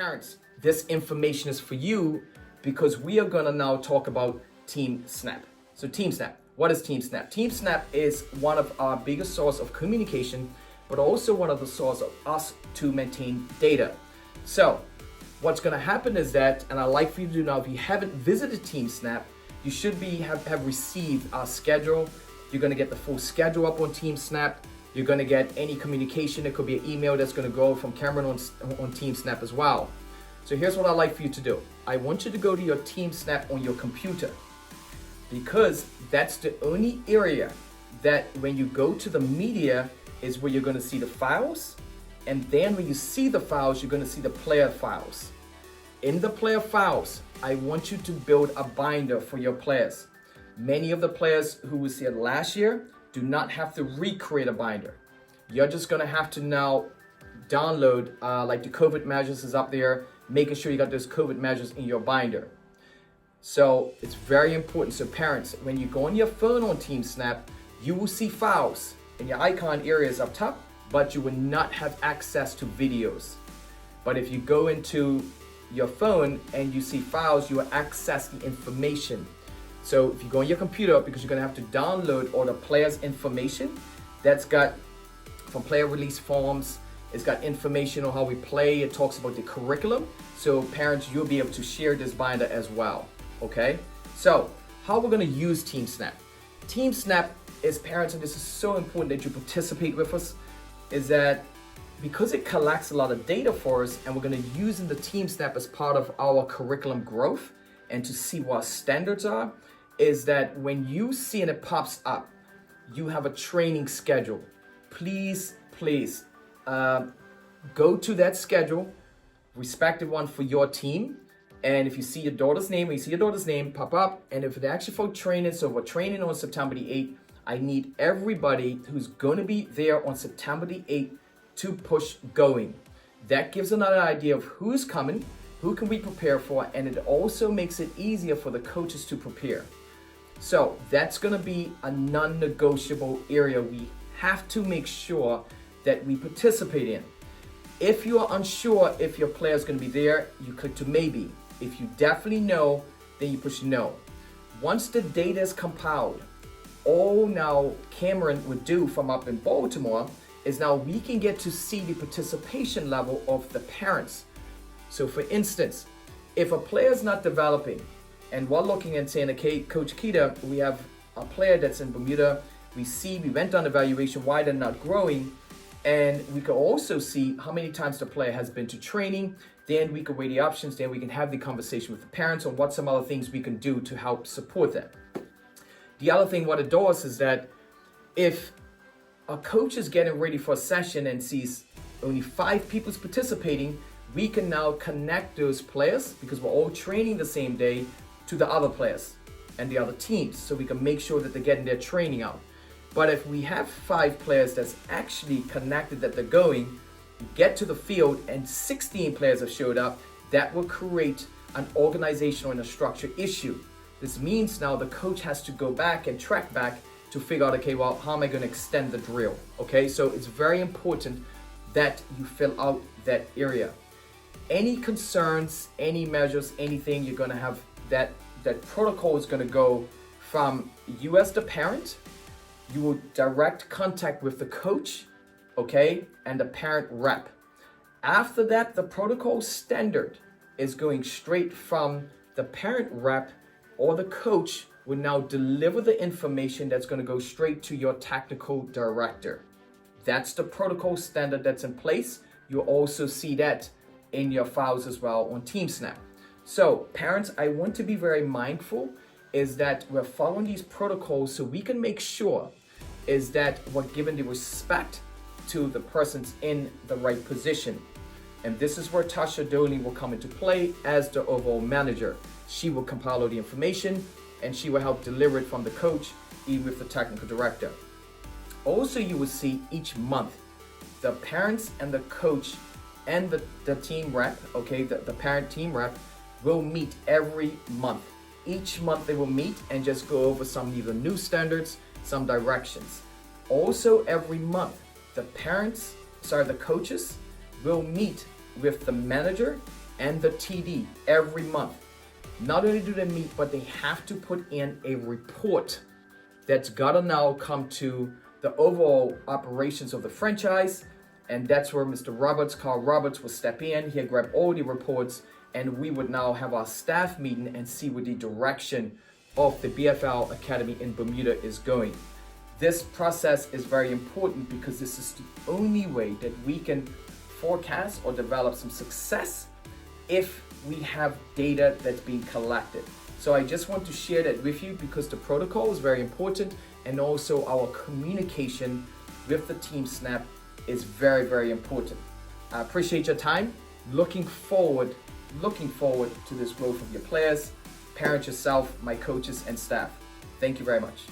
Parents, this information is for you because we are gonna now talk about Teamsnap. So Teamsnap, what is Teamsnap? Teamsnap is one of our biggest source of communication, but also one of the source of us to maintain data. So what's gonna happen is that, and I'd like for you to know, if you haven't visited Teamsnap, you should have received our schedule. You're gonna get the full schedule up on Teamsnap. You're gonna get any communication. It could be an email that's gonna go from Cameron on Teamsnap as well. So here's what I'd like for you to do. I want you to go to your Teamsnap on your computer, because that's the only area that when you go to the media is where you're gonna see the files. And then when you see the files, you're gonna see the player files. In the player files, I want you to build a binder for your players. Many of the players who was here last year do not have to recreate a binder. You're just gonna have to now download, like the COVID measures is up there, making sure you got those COVID measures in your binder. So it's very important. So parents, when you go on your phone on Teamsnap, you will see files in your icon areas up top, but you will not have access to videos. But if you go into your phone and you see files, you will access the information. So if you go on your computer, because you're gonna have to download all the players' information, that's got from player release forms, it's got information on how we play, it talks about the curriculum. So parents, you'll be able to share this binder as well, okay? So how we're gonna use Teamsnap. Teamsnap is, parents, and this is so important that you participate with us, is that because it collects a lot of data for us, and we're gonna use the Teamsnap as part of our curriculum growth and to see what standards are, is that when you see and it pops up, you have a training schedule. Please, go to that schedule, respective one for your team. And if you see your daughter's name, pop up. And if it's actually for training, so we're training on September the 8th, I need everybody who's gonna be there on September the 8th to push going. That gives another idea of who's coming, who can we prepare for, and it also makes it easier for the coaches to prepare. So that's gonna be a non-negotiable area we have to make sure that we participate in. If you are unsure if your player is gonna be there, you click to maybe. If you definitely know, then you push no. Once the data is compiled, all now Cameron would do from up in Baltimore is now we can get to see the participation level of the parents. So for instance, if a player is not developing, and we're looking and saying, okay, Coach Kita, we have a player that's in Bermuda, we went on evaluation, why they're not growing, and we can also see how many times the player has been to training, then we can weigh the options, then we can have the conversation with the parents on what some other things we can do to help support them. The other thing what it does is that if a coach is getting ready for a session and sees only 5 people participating, we can now connect those players, because we're all training the same day, to the other players and the other teams, so we can make sure that they're getting their training out. But if we have 5 players that's actually connected, that they're going, get to the field and 16 players have showed up, that will create an organizational and a structure issue. This means now the coach has to go back and track back to figure out, okay, well, how am I going to extend the drill? Okay, so it's very important that you fill out that area. Any concerns, any measures, anything, you're going to have that protocol is going to go from you as the parent. You will direct contact with the coach, okay, and the parent rep. After that, the protocol standard is going straight from the parent rep, or the coach will now deliver the information that's going to go straight to your technical director. That's the protocol standard that's in place. You'll also see that in your files as well on Teamsnap. So parents, I want to be very mindful is that we're following these protocols so we can make sure is that we're giving the respect to the persons in the right position. And this is where Tasha Doling will come into play as the overall manager. She will compile all the information and she will help deliver it from the coach, even with the technical director. Also, you will see each month, the parents and the coach and the team rep, okay, the parent team rep will meet every month. Each month they will meet and just go over some either new standards, some directions. Also every month, the coaches will meet with the manager and the TD every month. Not only do they meet, but they have to put in a report that's gotta now come to the overall operations of the franchise. And that's where Mr. Roberts, Carl Roberts, will step in. He'll grab all the reports, and we would now have our staff meeting and see what the direction of the BFL Academy in Bermuda is going. This process is very important because this is the only way that we can forecast or develop some success if we have data that's being collected. So I just want to share that with you because the protocol is very important, and also our communication with the Teamsnap is very, very important. I appreciate your time. Looking forward to this growth of your players, parents, yourself, my coaches and staff. Thank you very much.